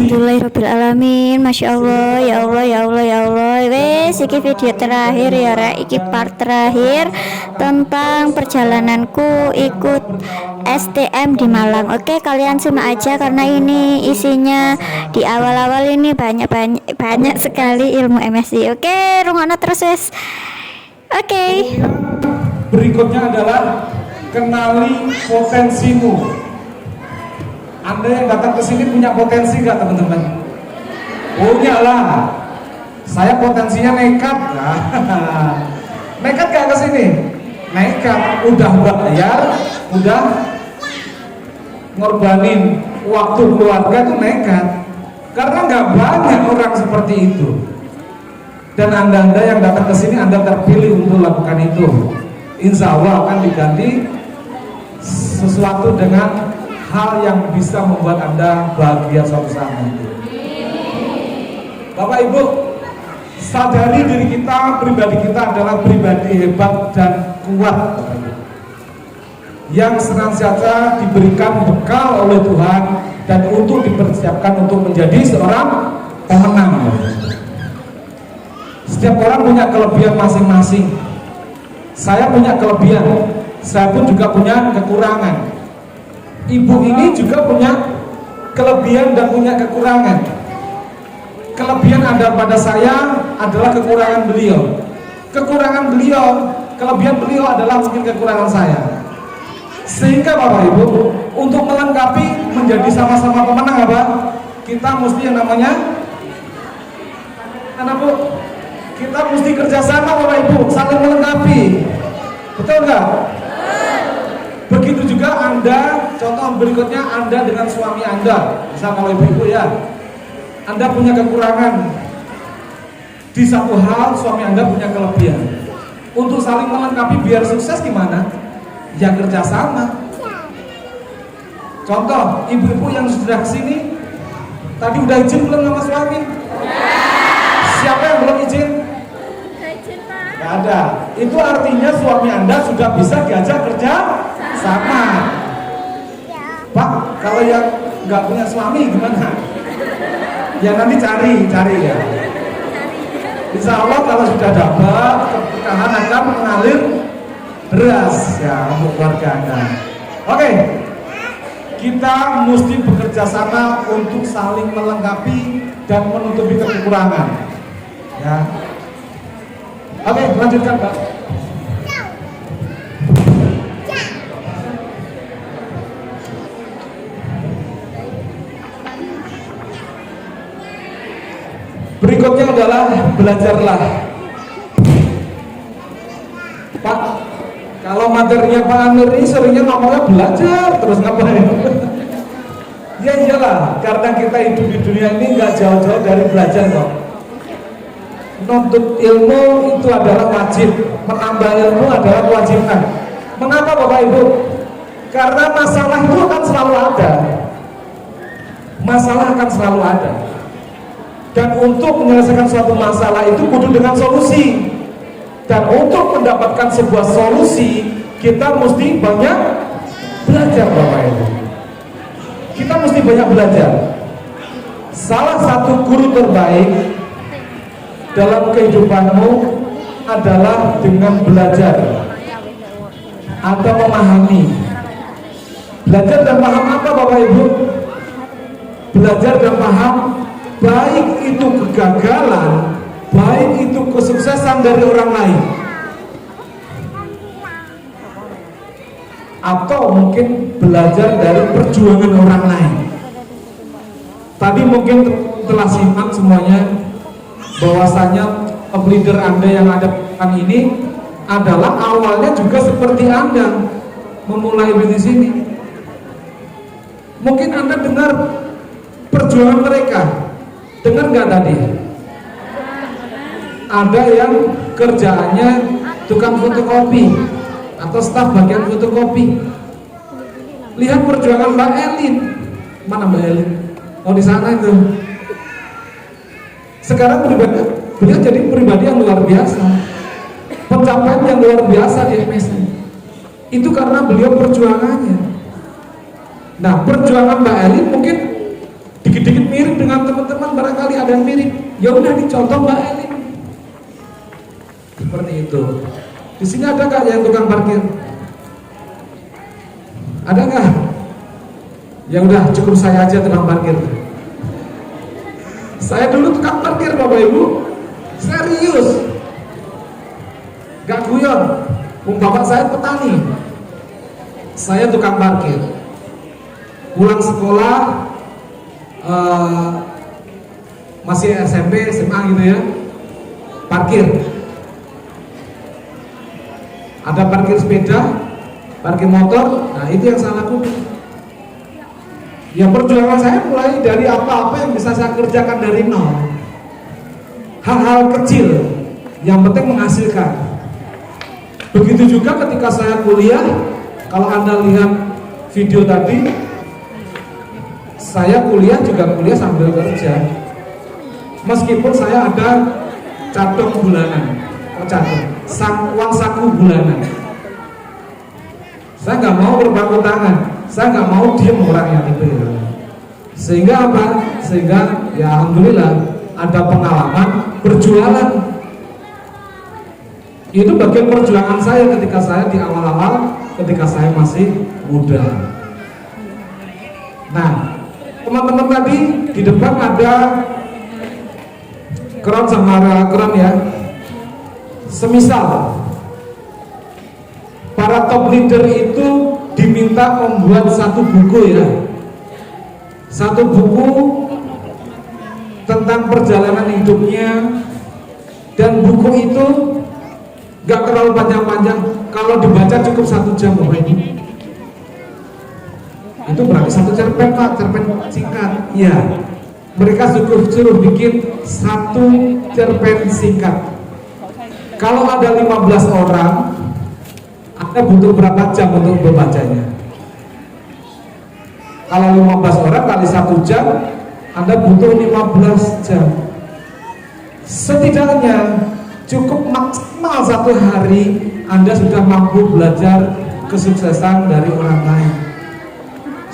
Alhamdulillahirobbilalamin. Masya Allah, ya Allah, ya Allah, ya Allah. Wes, iki video terakhir ya, Rek. Iki part terakhir tentang perjalananku ikut STM di Malang. Oke, kalian simak aja karena ini isinya di awal-awal ini banyak sekali ilmu MSI. Oke, rungokno terus wes. Oke. Berikutnya adalah kenali potensimu. Anda yang datang ke sini punya potensi nggak, teman-teman? Punya lah. Saya potensinya nekat. Nekat nggak ke sini? Nekat. Udah bayar, udah ngorbanin waktu keluarga tuh nekat. Karena nggak banyak orang seperti itu. Dan anda yang datang ke sini, Anda terpilih untuk lakukan itu. Insya Allah akan diganti sesuatu dengan hal yang bisa membuat Anda bahagia suatu saat nanti. Bapak Ibu, sadari diri kita, pribadi kita adalah pribadi hebat dan kuat, yang senantiasa diberikan bekal oleh Tuhan dan untuk dipersiapkan untuk menjadi seorang pemenang. Setiap orang punya kelebihan masing-masing. Saya punya kelebihan, saya pun juga punya kekurangan. Ibu ini juga punya kelebihan dan punya kekurangan. Kelebihan ada pada saya adalah kekurangan beliau. Kekurangan beliau, kelebihan beliau adalah mungkin kekurangan saya. Sehingga Bapak Ibu, untuk melengkapi menjadi sama-sama pemenang apa? Kita mesti yang namanya Bu? Kita mesti kerjasama Bapak Ibu, saling melengkapi. Betul nggak? Begitu juga Anda, contoh berikutnya Anda dengan suami Anda. Misal kalau ibu-ibu ya, Anda punya kekurangan di satu hal, suami Anda punya kelebihan. Untuk saling melengkapi biar sukses gimana? Ya kerjasama. Contoh, ibu-ibu yang sudah kesini, tadi udah izin belum sama suami? Siapa yang belum izin? Gak ada. Itu artinya suami Anda sudah bisa diajak kerja sama. Pak, kalau yang nggak punya suami gimana? Ya nanti cari ya. Insya Allah kalau sudah dapat, keberkahan akan mengalir deras ya untuk keluarga Anda. Oke, kita mesti bekerja sama untuk saling melengkapi dan menutupi kekurangan. Ya. Oke, lanjutkan Pak. Berikutnya adalah belajarlah. Pak, kalau materinya Pak Amir ini seringnya ngomongnya belajar terus ngapain? Ya iyalah, karena kita hidup di dunia ini nggak jauh-jauh dari belajar kok. Menuntut ilmu itu adalah wajib, menambah ilmu adalah kewajiban. Mengapa Bapak Ibu? Karena masalah itu akan selalu ada. Masalah akan selalu ada. Dan untuk menyelesaikan suatu masalah itu kudu dengan solusi. Dan untuk mendapatkan sebuah solusi, kita mesti banyak belajar Bapak Ibu. Kita mesti banyak belajar. Salah satu guru terbaik dalam kehidupanmu adalah dengan belajar atau memahami. Belajar dan paham apa Bapak Ibu? Belajar dan paham baik itu kegagalan, baik itu kesuksesan dari orang lain, atau mungkin belajar dari perjuangan orang lain. Tadi mungkin telah simak semuanya bahwasanya leader Anda yang ada ini adalah awalnya juga seperti Anda memulai bisnis ini. Mungkin Anda dengar perjuangan mereka. Dengar nggak tadi? Ada yang kerjaannya tukang fotokopi atau staf bagian fotokopi. Lihat perjuangan Mbak Elin. Mana Mbak Elin? Oh di sana itu. Sekarang beliau jadi pribadi yang luar biasa. Pencapaian yang luar biasa di MSI. Itu karena beliau perjuangannya. Nah perjuangan Mbak Elin mungkin dikit-dikit mirip dengan teman-teman, barangkali ada yang mirip, ya udah dicontoh Mbak Eli. Seperti itu. Di sini ada nggak yang tukang parkir? Ada nggak? Ya udah, cukup saya aja tukang parkir. Saya dulu tukang parkir Bapak Ibu, serius, gak guyon. Bapak saya petani, saya tukang parkir. Pulang sekolah, masih SMP, SMA gitu ya, parkir. Ada parkir sepeda, parkir motor, nah itu yang saya lakukan. Ya perjuangan saya mulai dari apa-apa yang bisa saya kerjakan dari nol. Hal-hal kecil yang penting menghasilkan. Begitu juga ketika saya kuliah, kalau Anda lihat video tadi, saya kuliah juga kuliah sambil kerja. Meskipun saya ada cadong bulanan, uang saku bulanan. Saya nggak mau berpangku tangan. Saya nggak mau diem orangnya gitu ya. Sehingga apa? Sehingga ya alhamdulillah ada pengalaman berjualan. Itu bagian perjuangan saya ketika saya di awal-awal, ketika saya masih muda. Nah, teman-teman tadi di depan ada keran sama keran ya. Semisal para top leader itu diminta membuat satu buku ya, satu buku tentang perjalanan hidupnya, dan buku itu gak terlalu panjang-panjang, kalau dibaca cukup 1 jam Bapak Ibu. Itu berarti 1 cerpen Pak, cerpen singkat. Iya, mereka suruh bikin 1 cerpen singkat. Kalau ada 15 orang, Anda butuh berapa jam untuk membacanya? Kalau 15 orang kali 1 jam, Anda butuh 15 jam. Setidaknya cukup maksimal 1 hari Anda sudah mampu belajar kesuksesan dari orang lain.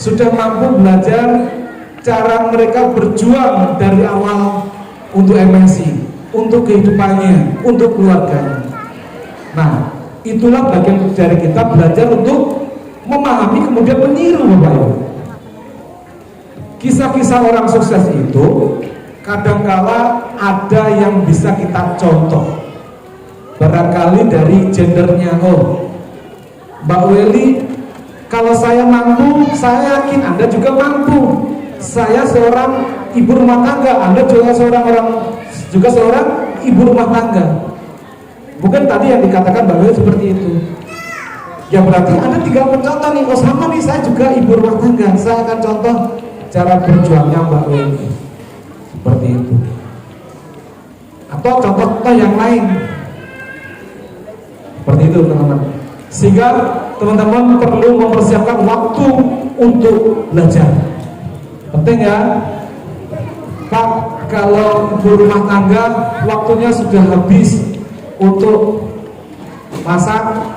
Sudah mampu belajar cara mereka berjuang dari awal untuk MNC, untuk kehidupannya, untuk keluarganya. Nah, itulah bagian dari kita belajar untuk memahami kemudian meniru Bapak Ibu. Kisah-kisah orang sukses itu kadangkala ada yang bisa kita contoh. Barangkali dari gendernya, oh Mbak Weli, kalau saya mampu, saya yakin Anda juga mampu. Saya seorang ibu rumah tangga, Anda juga seorang ibu rumah tangga. Bukan tadi yang dikatakan Mbak Weli seperti itu. Ya berarti Anda tinggal mencontoh nih, oh sama nih saya juga ibu rumah tangga, saya akan contoh cara berjuangnya Mbak Weli. Seperti itu. Atau contoh-contoh yang lain. Seperti itu teman-teman. Sehingga teman-teman perlu mempersiapkan waktu untuk belajar. Penting ya Pak, kalau ibu rumah tangga waktunya sudah habis untuk masak,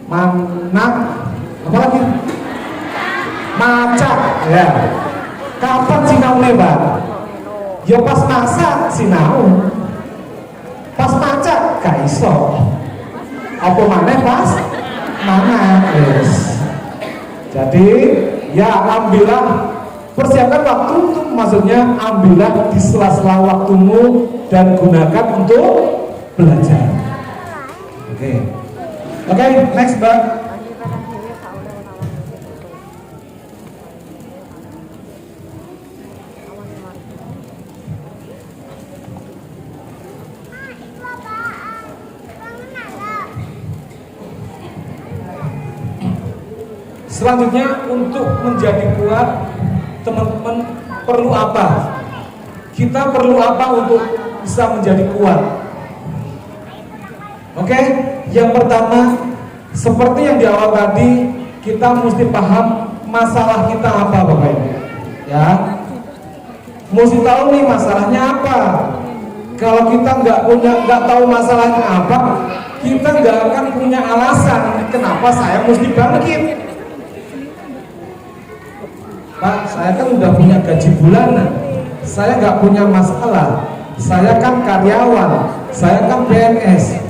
manak, apa lagi? Macak ya. Kapan sinaunya Pak? Ya pas masak sinau, pas macak gak iso. Apa maneh pas mana? Yes. Jadi ya ambillah, persiapkan waktu untuk, maksudnya ambillah di sela-sela waktumu dan gunakan untuk belajar. Oke, next Mbak. Selanjutnya, untuk menjadi kuat, teman-teman perlu apa? Kita perlu apa untuk bisa menjadi kuat? Oke, yang pertama, seperti yang di awal tadi, kita mesti paham masalah kita apa, Bapak Ibu. Ya, mesti tahu nih masalahnya apa. Kalau kita nggak tahu masalahnya apa, kita nggak akan punya alasan kenapa saya mesti bangkit. Pak, saya kan udah punya gaji bulanan, saya nggak punya masalah, saya kan karyawan, saya kan PNS,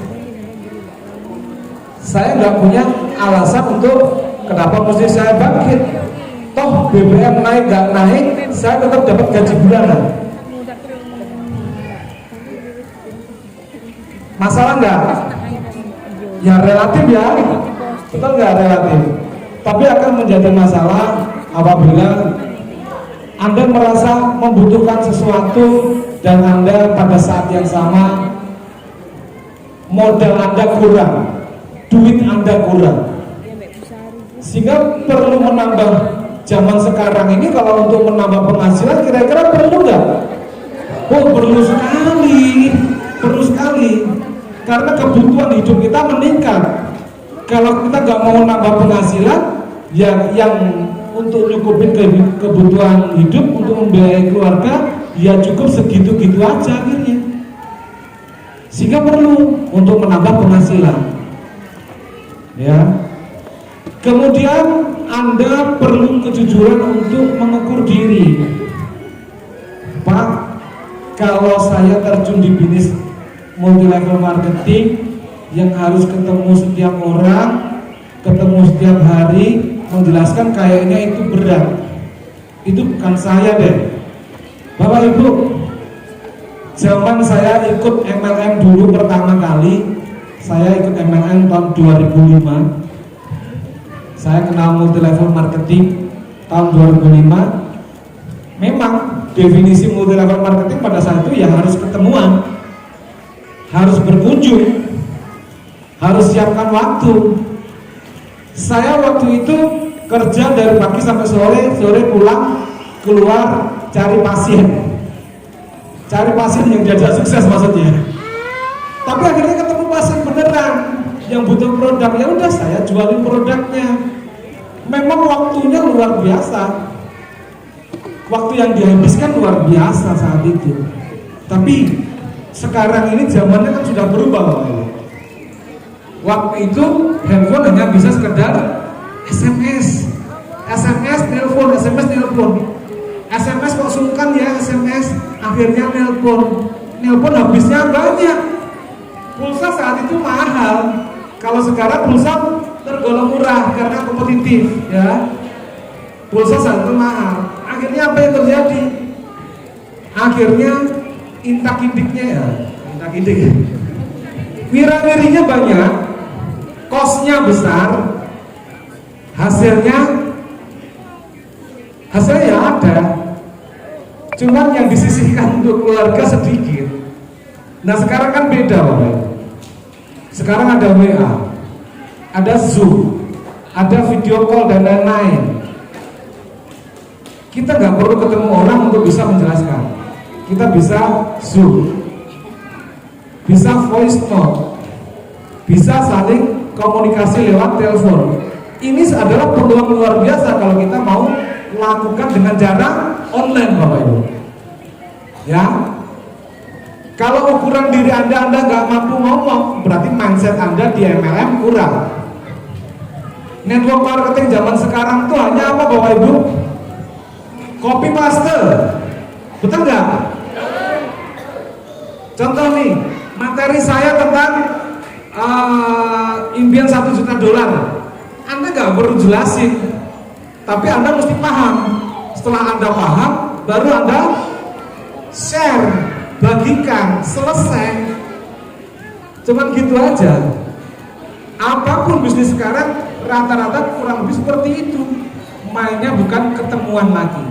saya nggak punya alasan untuk kenapa mesti saya bangkit. Toh BBM naik nggak naik, saya tetap dapat gaji bulanan. Masalah nggak? Ya relatif ya, betul nggak relatif? Tapi akan menjadi masalah apabila Anda merasa membutuhkan sesuatu dan Anda pada saat yang sama modal Anda kurang, duit Anda kurang, sehingga perlu menambah. Zaman sekarang ini kalau untuk menambah penghasilan kira-kira perlu nggak? Oh perlu sekali, karena kebutuhan hidup kita meningkat. Kalau kita nggak mau nambah penghasilan, yang untuk nyukupin kebutuhan hidup, untuk membiayai keluarga, ya cukup segitu-gitu aja akhirnya. Sehingga perlu untuk menambah penghasilan. Ya. Kemudian Anda perlu kejujuran untuk mengukur diri. Pak, kalau saya terjun di bisnis multi level marketing yang harus ketemu setiap orang, ketemu setiap hari, menjelaskan kayaknya itu berat. Itu bukan saya deh. Bapak Ibu, zaman saya ikut MLM dulu pertama kali, saya ikut MLM tahun 2005. Saya kenal multi level marketing tahun 2005. Memang definisi multi level marketing pada saat itu ya harus ketemuan, harus berkunjung, harus siapkan waktu. Saya waktu itu kerja dari pagi sampai sore pulang, keluar cari pasien yang diajak sukses maksudnya. Tapi akhirnya ketemu pasien beneran yang butuh produk, ya udah saya jualin produknya. Memang waktunya luar biasa, waktu yang dihabiskan luar biasa saat itu. Tapi sekarang ini zamannya kan sudah berubah. Waktu itu handphone hanya bisa sekedar SMS, nelpon, SMS kok sungkan ya SMS, akhirnya nelpon habisnya banyak. Pulsa saat itu mahal. Kalau sekarang pulsa tergolong murah karena kompetitif, ya. Pulsa saat itu mahal. Akhirnya apa yang terjadi? Akhirnya intak-indiknya ya, wira-wirinya banyak, kosnya besar, hasilnya ya ada, cuman yang disisihkan untuk keluarga sedikit. Nah sekarang kan beda Bapak. Sekarang ada WA, ada Zoom, ada video call dan lain-lain. Kita nggak perlu ketemu orang untuk bisa menjelaskan. Kita bisa Zoom, bisa voice note, bisa saling komunikasi lewat telepon. Ini adalah peluang luar biasa kalau kita mau lakukan dengan cara online Bapak Ibu. Ya. Kalau ukuran diri Anda nggak mampu ngomong, berarti mindset Anda di MLM kurang. Network marketing zaman sekarang itu hanya apa Bapak Ibu? Copy paste, betul nggak? Contoh nih, materi saya tentang impian $1 juta. Anda nggak perlu jelasin, tapi Anda mesti paham. Setelah Anda paham, baru Anda share. Bagikan, selesai. Cuman gitu aja. Apapun bisnis sekarang rata-rata kurang lebih seperti itu. Mainnya bukan ketemuan lagi,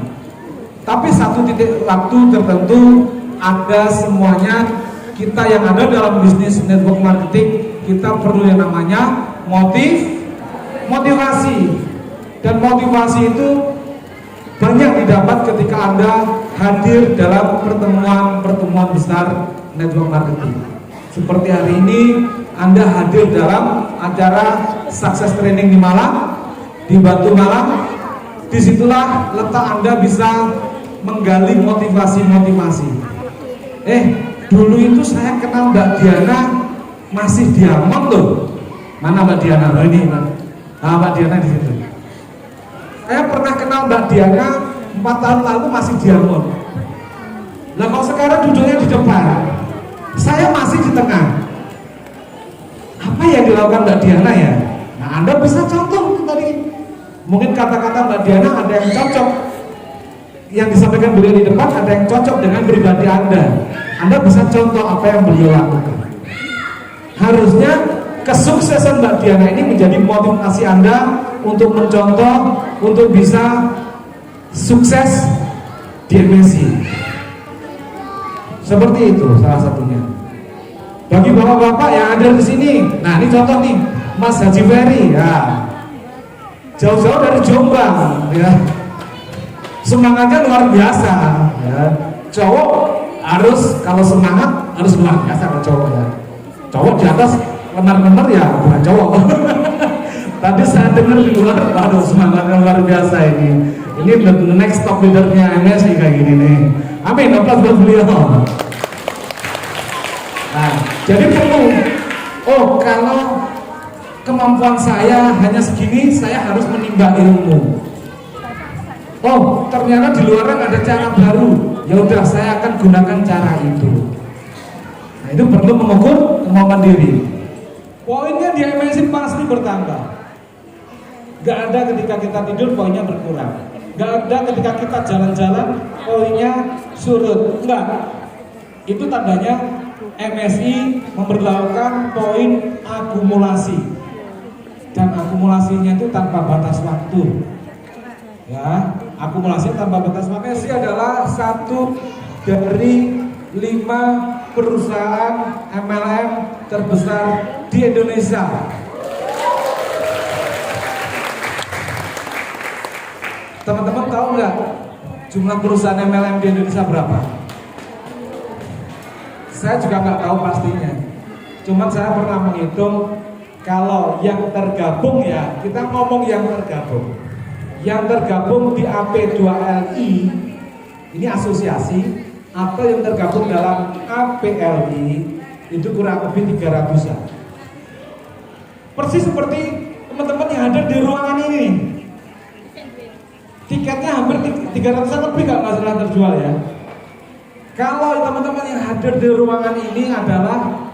tapi satu titik waktu tertentu ada semuanya. Kita yang ada dalam bisnis network marketing, kita perlu yang namanya motivasi. Dan motivasi itu banyak didapat ketika Anda hadir dalam pertemuan besar network marketing. Seperti hari ini Anda hadir dalam acara Success Training di Malang, di Batu Malang. Disitulah letak Anda bisa menggali motivasi. Dulu itu saya kenal Mbak Diana masih Diamond loh. Mana Mbak Diana? Ini Mbak Diana di situ. Saya pernah kenal Mbak Diana 4 tahun lalu masih diamond. Nah kalau sekarang duduknya di depan, saya masih di tengah. Apa yang dilakukan Mbak Diana ya? Nah Anda bisa contoh tadi. Mungkin kata-kata Mbak Diana ada yang cocok, yang disampaikan beliau di depan ada yang cocok dengan pribadi Anda. Anda bisa contoh apa yang beliau lakukan. Harusnya kesuksesan Mbak Diana ini menjadi motivasi Anda untuk mencontoh, untuk bisa sukses di MSI. Seperti itu salah satunya. Bagi bapak-bapak yang ada di sini, nah ini contoh nih, Mas Haji Ferry, ya, jauh-jauh dari Jombang, ya, semangatnya luar biasa. Ya. Cowok harus kalau semangat harus luar biasa kalau cowok ya. Cowok di atas lemar-lemar ya bukan cowok. Tadi saya dengar di luar, waduh semangatnya luar biasa ini. Ini the next top leadernya MSI kayak gini nih. Amin, aplaus buat beliau. Nah, jadi perlu. Oh, kalau kemampuan saya hanya segini, saya harus menimba ilmu. Oh, ternyata di luar ada cara baru. Ya udah, saya akan gunakan cara itu. Nah, itu perlu mengukur kemampuan diri. Poinnya di MSI pasti bertambah. Gak ada ketika kita tidur poinnya berkurang. Gak ada ketika kita jalan-jalan poinnya surut. Enggak. Itu tandanya MSI memberlakukan poin akumulasi. Dan akumulasinya itu tanpa batas waktu. Ya, akumulasi tanpa batas waktu. MSI adalah satu dari 5 perusahaan MLM terbesar di Indonesia. Teman-teman tahu nggak jumlah perusahaan MLM di Indonesia berapa? Saya juga nggak tahu pastinya. Cuman saya pernah menghitung kalau yang tergabung ya, kita ngomong yang tergabung. Yang tergabung di AP2LI ini asosiasi atau yang tergabung dalam APLI itu kurang lebih 300-an. Persis seperti teman-teman yang ada di ruangan ini. Tiketnya hampir 300-an lebih nggak masalah terjual ya. Kalau teman-teman yang hadir di ruangan ini adalah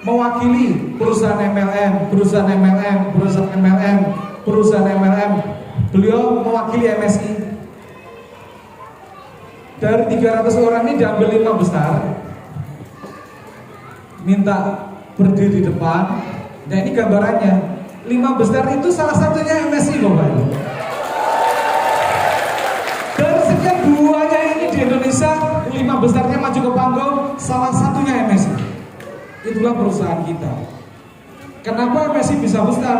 mewakili perusahaan MLM, perusahaan MLM, perusahaan MLM, perusahaan MLM, beliau mewakili MSI. Dari 300 orang ini diambil 5 besar, minta berdiri di depan. Nah ini gambarannya, 5 besar itu salah satunya MSI Bapak Ibu. Dari sekian duanya ini di Indonesia, 5 besarnya maju ke panggung, salah satunya MSI. Itulah perusahaan kita. Kenapa MSI bisa besar?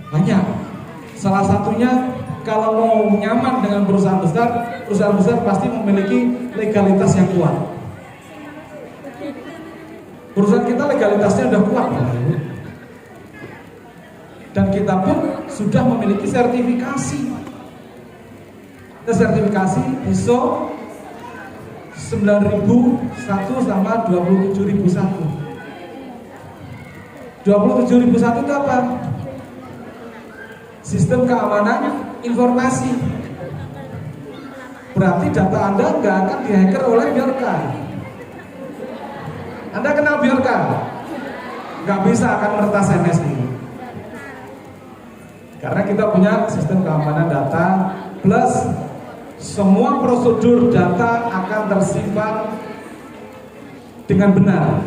Banyak. Salah satunya kalau mau nyaman dengan perusahaan besar pasti memiliki legalitas yang kuat. Perusahaan kita legalitasnya udah kuat, dan kita pun sudah memiliki sertifikasi. Sertifikasi ISO 9001 sama 27001. 27001 itu apa? Sistem keamanan informasi. Berarti data Anda nggak akan dihacker oleh Bjorka. Anda kenal Bjorka? Nggak bisa akan meretas MSI. Karena kita punya sistem keamanan data plus semua prosedur data akan tersimpan dengan benar.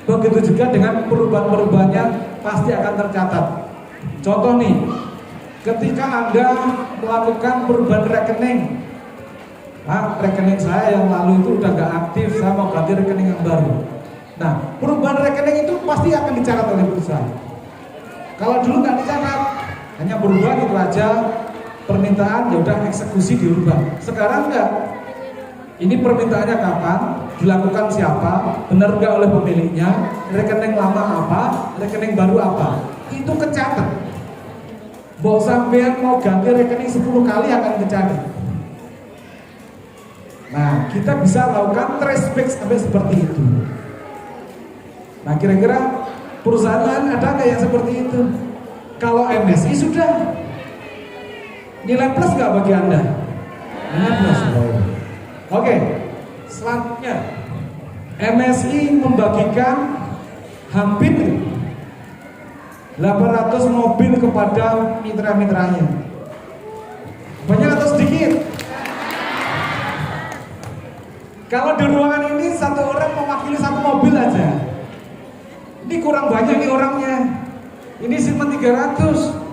Begitu juga dengan perubahan-perubahannya pasti akan tercatat. Contoh nih, ketika Anda melakukan perubahan rekening, rekening saya yang lalu itu udah gak aktif, saya mau ganti rekening yang baru. Nah, perubahan rekening itu pasti akan dicatat oleh perusahaan. Kalau dulu gak dicatat, hanya berubah gitu aja, permintaan ya udah eksekusi dirubah. Sekarang enggak. Ini permintaannya kapan, dilakukan siapa, benar enggak oleh pemiliknya, rekening lama apa, rekening baru apa, itu kecatat. Mau sampean mau ganti rekening 10 kali akan kecatat. Nah, kita bisa lakukan trace back sampai seperti itu. Nah, kira-kira perusahaan lain ada nggak yang seperti itu? Kalau MSI sudah. Nilai plus nggak bagi Anda? Nilai plus. Oke, selanjutnya MSI membagikan hampir 800 mobil kepada mitra-mitranya. Banyak atau sedikit? Kalau di ruangan ini satu orang mewakili satu mobil aja. Ini kurang banyak nih orangnya. Ini cuma 300.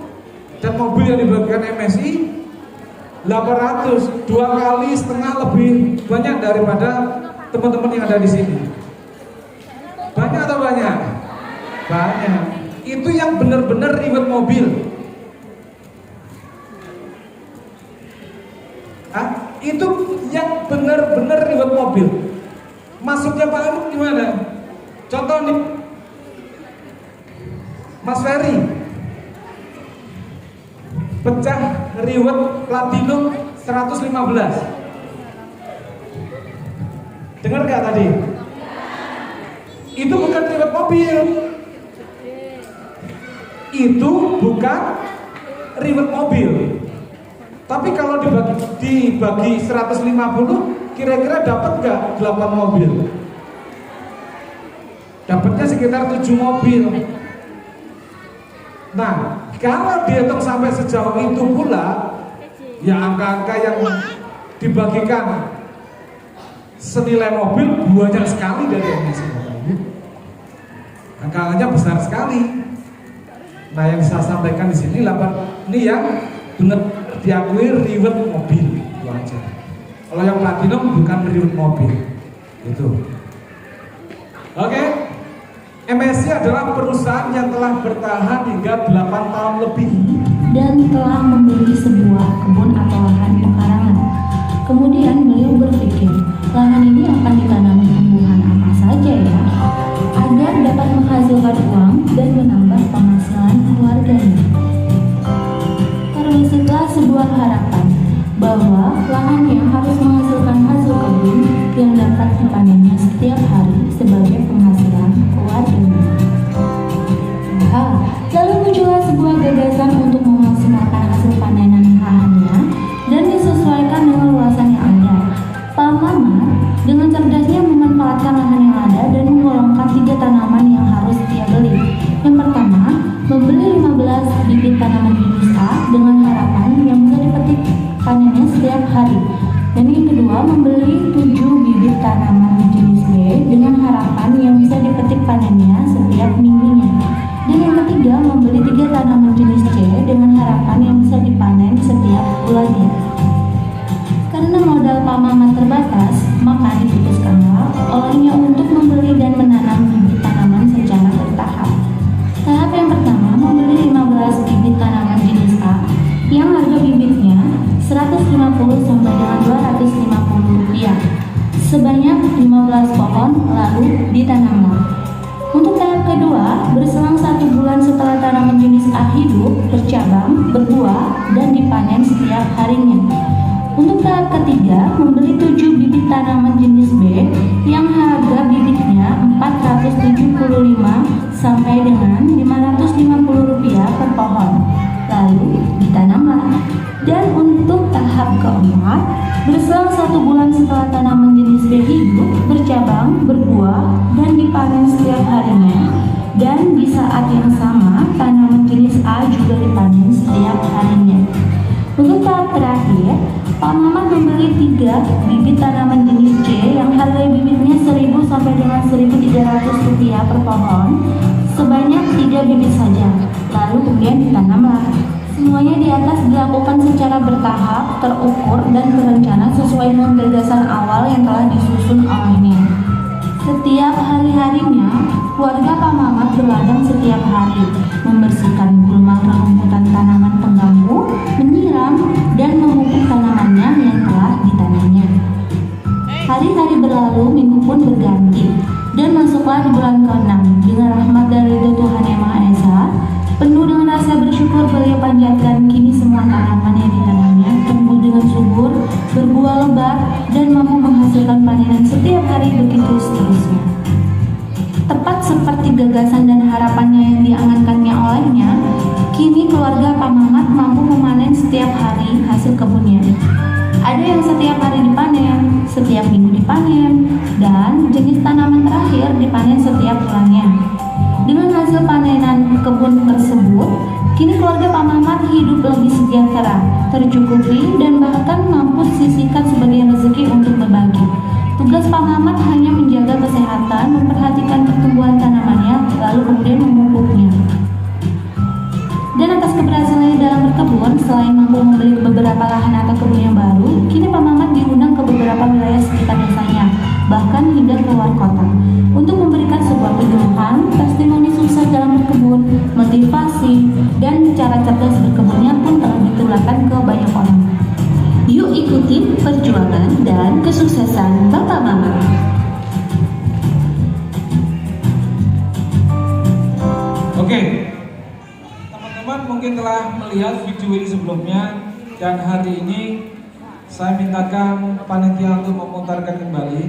Dan mobil yang dibagikan MSI 800, 2,5 kali lebih banyak daripada teman-teman yang ada di sini. Banyak atau banyak? Banyak. Itu yang benar-benar ribet mobil. Itu yang benar-benar ribet mobil. Masuknya Pak Anu gimana? Contoh nih, Mas Ferry pecah riwet platinum 115. Dengar gak tadi? Itu bukan riwet mobil. Itu bukan riwet mobil. Tapi kalau dibagi 150, kira-kira dapat gak 8 mobil? Dapatnya sekitar 7 mobil. Nah, kalau dihitung sampai sejauh itu pula, ya angka-angka yang dibagikan senilai mobil banyak sekali dari MSI. Angka-angkanya besar sekali. Nah, yang saya sampaikan di sini ini yang benar diakui riwet mobil itu aja. Kalau yang platinum bukan riwet mobil. Itu. Oke. MSI adalah perusahaan yang telah bertahan hingga 8 tahun lebih dan telah membeli sebuah kebun atau lahan pekarangan. Kemudian beliau berpikir, lahan ini akan ditanami tumbuhan apa saja ya, agar dapat menghasilkan uang dan menambah penghasilan keluarganya. Terbitlah sebuah harapan bahwa lahannya harus menghasilkan hasil kebun yang dapat dipanennya setiap hari sebagai penghasilan keluarganya. Lalu muncullah sebuah gagasan untuk memaksimalkan hasil panenan lahannya dan disesuaikan dengan luasan yang ada. Pak Mamat dengan cerdasnya memanfaatkan lahan yang ada dan menggolongkan 3 tanaman yang harus dia beli. Yang pertama, membeli 15 bibit tanaman jenis A dengan harapan yang bisa dipetik panennya setiap hari. Dan yang kedua, membeli 7 bibit tanaman jenis B dengan harapan yang bisa dipetik panennya setiap minggunya. Dan yang ketiga, membeli 3 tanaman jenis C dengan harapan yang bisa dipanen setiap bulannya. Karena modal Pak Mamat terbatas, maka diputuskanlah olehnya untuk membeli dan menanam bibit tanaman secara bertahap. Tahap yang pertama, membeli 15 bibit tanaman jenis A yang harga bibitnya 150 sampai dengan 250 rupiah. Sebanyak 15 pohon lalu ditanamlah. Untuk tahap kedua, berselang 1 bulan setelah tanaman jenis A hidup, bercabang, berbuah, dan dipanen setiap harinya. Untuk tahap ketiga, membeli 7 bibit tanaman jenis B yang harga bibitnya 475 sampai dengan 550 rupiah per pohon. Lalu ditanamlah. Dan untuk tahap keempat, berselang 1 bulan setelah tanaman jenis B hidup, bercabang, berbuah, dan dipanen setiap harinya. Dan di saat yang sama, tanaman jenis A juga dipanen setiap harinya. Untuk tahap terakhir, Pak Mamat membeli 3 bibit tanaman jenis C yang harga bibitnya 1000 sampai dengan 1300 rupiah per pohon, sebanyak 3 bibit saja. Lalu kemudian ditanamlah. Semuanya di atas dilakukan secara bertahap, terukur, dan terencana sesuai dengan gagasan awal yang telah disusun olehnya. Setiap hari-harinya, keluarga Pak Mamat berladang setiap hari, membersihkan gulma rumputan tanaman pengganggu, menyiram, dan memupuk tanamannya yang telah ditanamnya. Hari-hari berlalu, minggu pun berganti, dan masuklah di bulan ke-6 dengan rahmat dari Tuhan Yang Maha Esa. Penuh dengan rasa bersyukur beliau panjatkan, kini semua tanaman yang ditanamnya tumbuh dengan subur, berbuah lebat, dan mampu menghasilkan panenan setiap hari, begitu seterusnya. Tepat seperti gagasan dan harapannya yang diangankannya olehnya, kini keluarga Pak Mamat mampu memanen setiap hari hasil kebunnya. Ada yang setiap hari dipanen, setiap minggu dipanen, dan jenis tanaman terakhir dipanen setiap bulannya. Dengan hasil panenan kebun tersebut, kini keluarga Pak Mamat hidup lebih sejahtera, tercukupi, dan bahkan mampu sisihkan sebagian rezeki untuk berbagi. Tugas Pak Mamat hanya menjaga kesehatan, memperhatikan pertumbuhan tanamannya, lalu kemudian memupuknya. Dan atas keberhasilannya dalam berkebun, selain mampu membeli beberapa lahan atau kebun yang baru, kini Pak Mamat diundang ke beberapa wilayah sekitar desanya, bahkan hingga keluar kota, untuk memberikan sebuah penyuluhan, testimoni sukses dalam berkebun, motivasi, dan cara cerdas berkebunnya pun telah ditularkan ke banyak orang. Yuk ikuti perjuangan dan kesuksesan Bapak Mamat. Oke, teman-teman mungkin telah melihat video ini sebelumnya, dan hari ini saya mintakan panitia untuk memutarkan kembali,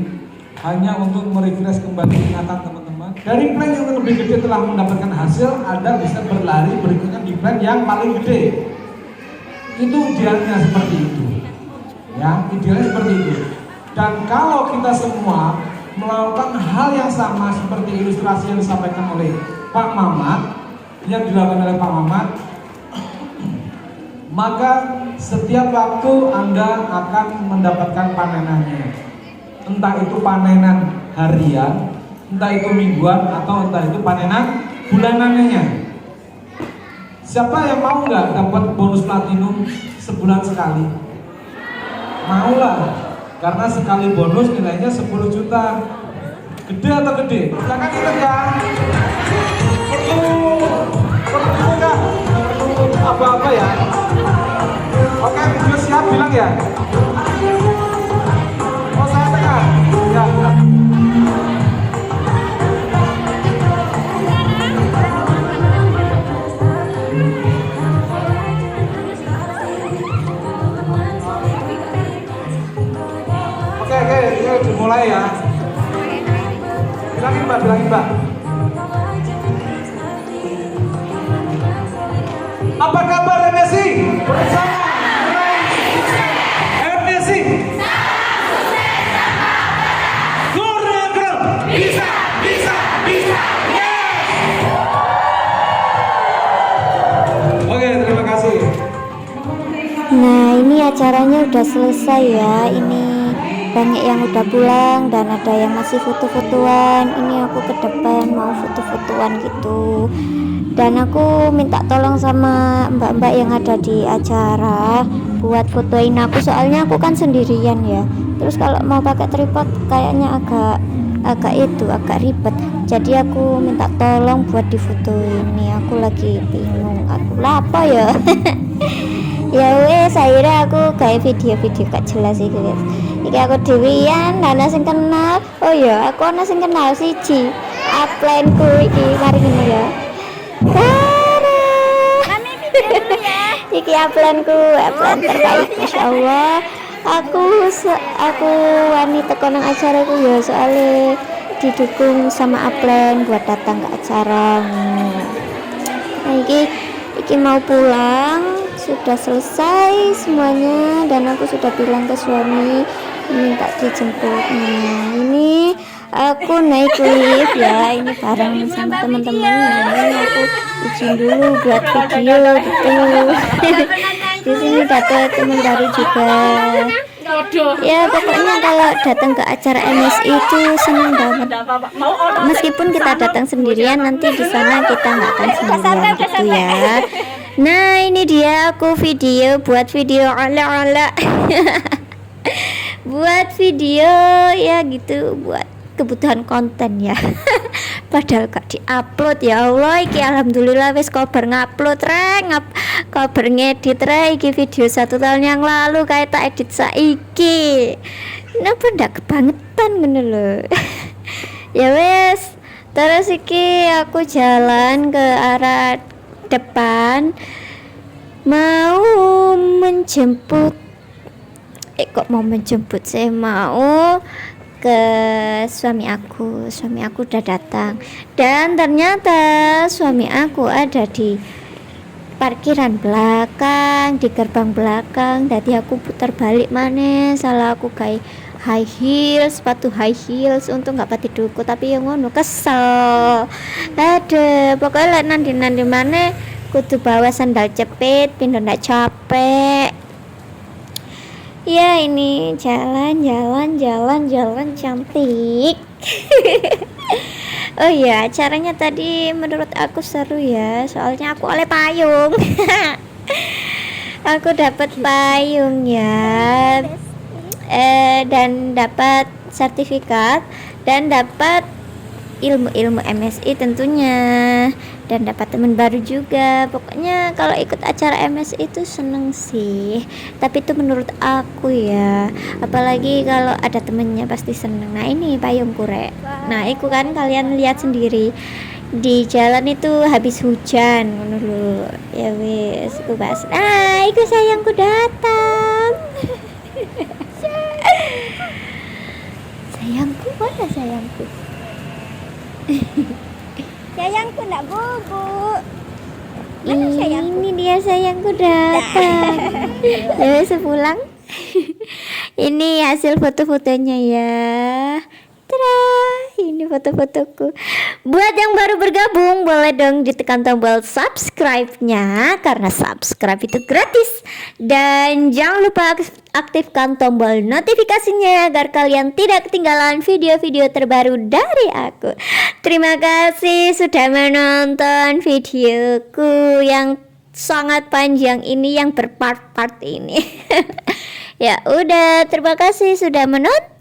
hanya untuk merefresh kembali ingatan teman-teman. Dari plan yang lebih gede telah mendapatkan hasil, Anda bisa berlari berikutnya di plan yang paling gede. Itu idealnya seperti itu, ya, idealnya seperti itu. Dan kalau kita semua melakukan hal yang sama seperti ilustrasi yang disampaikan oleh Pak Mamat, yang dilakukan oleh Pak Mamat, maka setiap waktu Anda akan mendapatkan panenannya. Entah itu panenan harian, entah itu mingguan, atau entah itu panenan bulanannya. Siapa yang mau nggak dapat bonus platinum sebulan sekali? Maulah, karena sekali bonus nilainya 10 juta. Gede atau gede? Silakan ikut ya. Perlu nggak? Perlu apa-apa ya? Oke, video siap bilang ya. Oh, saya tengah. Ya. Oke, dimulai ya. Bilangin Mbak. Apa kabar MSI? Bersama MSI. Bisa. Yes. Oke, terima kasih. Nah, ini acaranya udah selesai ya. Ini banyak yang udah pulang dan ada yang masih foto-fotoan. Ini aku ke depan mau foto-fotoan gitu. Dan aku minta tolong sama mbak-mbak yang ada di acara buat fotoin aku, soalnya aku kan sendirian ya. Terus kalau mau pakai tripod kayaknya agak ribet. Jadi aku minta tolong buat difotoin. Nih aku lagi bingung, aku apa ya. Ya wes, akhirnya aku kayak video-video gak jelas sih guys. Iki aku dewian, ana sing kenal. Oh ya, aku ana sing kenal siji. Upline-ku iki mari ngene ya. Mami video dulu ya. Iki upline-ku, upline terbaik masyaallah. Aku wani teko nang acaraku ya, soalnya didukung sama upline buat datang ke acara. Nah, iki mau pulang, sudah selesai semuanya, dan aku sudah bilang ke suami minta dijemput. Nah, ini aku naik lift ya, ini bareng sama teman-teman. Nah, ini aku izin dulu buat video gitu. Di sini dapat teman baru juga. Ya pokoknya kalau datang ke acara MSI itu senang banget. Meskipun kita datang sendirian, nanti di sana kita nggak akan sendirian gitu ya. Nah, ini dia aku buat video ala buat video ya gitu, buat kebutuhan konten ya. Padahal gak diupload, ya Allah. Iki alhamdulillah wis kobar ngupload kobar ngedit iki video 1 tahun yang lalu kayak tak edit saiki. Kenapa ndak kebangetan ngono lho. Ya wes, terus iki aku jalan ke arah depan mau menjemput saya mau ke suami aku udah datang, dan ternyata suami aku ada di parkiran belakang, di gerbang belakang. Tadi aku putar balik mana, salah aku kayak high heels, sepatu high heels, untung nggak pati duku, tapi yang ngono kesel. Ada pokoknya nanti mana kudu bawa sandal jepit, pindah ndak capek. Ya ini jalan cantik. Oh iya, acaranya tadi menurut aku seru ya, soalnya aku oleh payung. Aku dapat payung ya, dan dapat sertifikat dan dapat ilmu MSI tentunya, dan dapat teman baru juga. Pokoknya kalau ikut acara MSI itu seneng sih, tapi itu menurut aku ya, apalagi kalau ada temennya pasti seneng. Nah ini payungku rek, nah itu kan kalian lihat sendiri di jalan itu habis hujan dulu ya wis aku bahas. Ah itu sayangku datang. Sayangku mana sayangku? Sayangku nak bubuk. Mana sayangku? Ini dia sayangku datang. Ya sepulang. Ini hasil foto-fotonya ya. Tada, ini foto-fotoku. Buat yang baru bergabung, boleh dong ditekan tombol subscribe-nya, karena subscribe itu gratis. Dan jangan lupa aktifkan tombol notifikasinya agar kalian tidak ketinggalan video-video terbaru dari aku. Terima kasih sudah menonton videoku yang sangat panjang ini, yang berpart-part ini. Ya udah, terima kasih sudah menonton.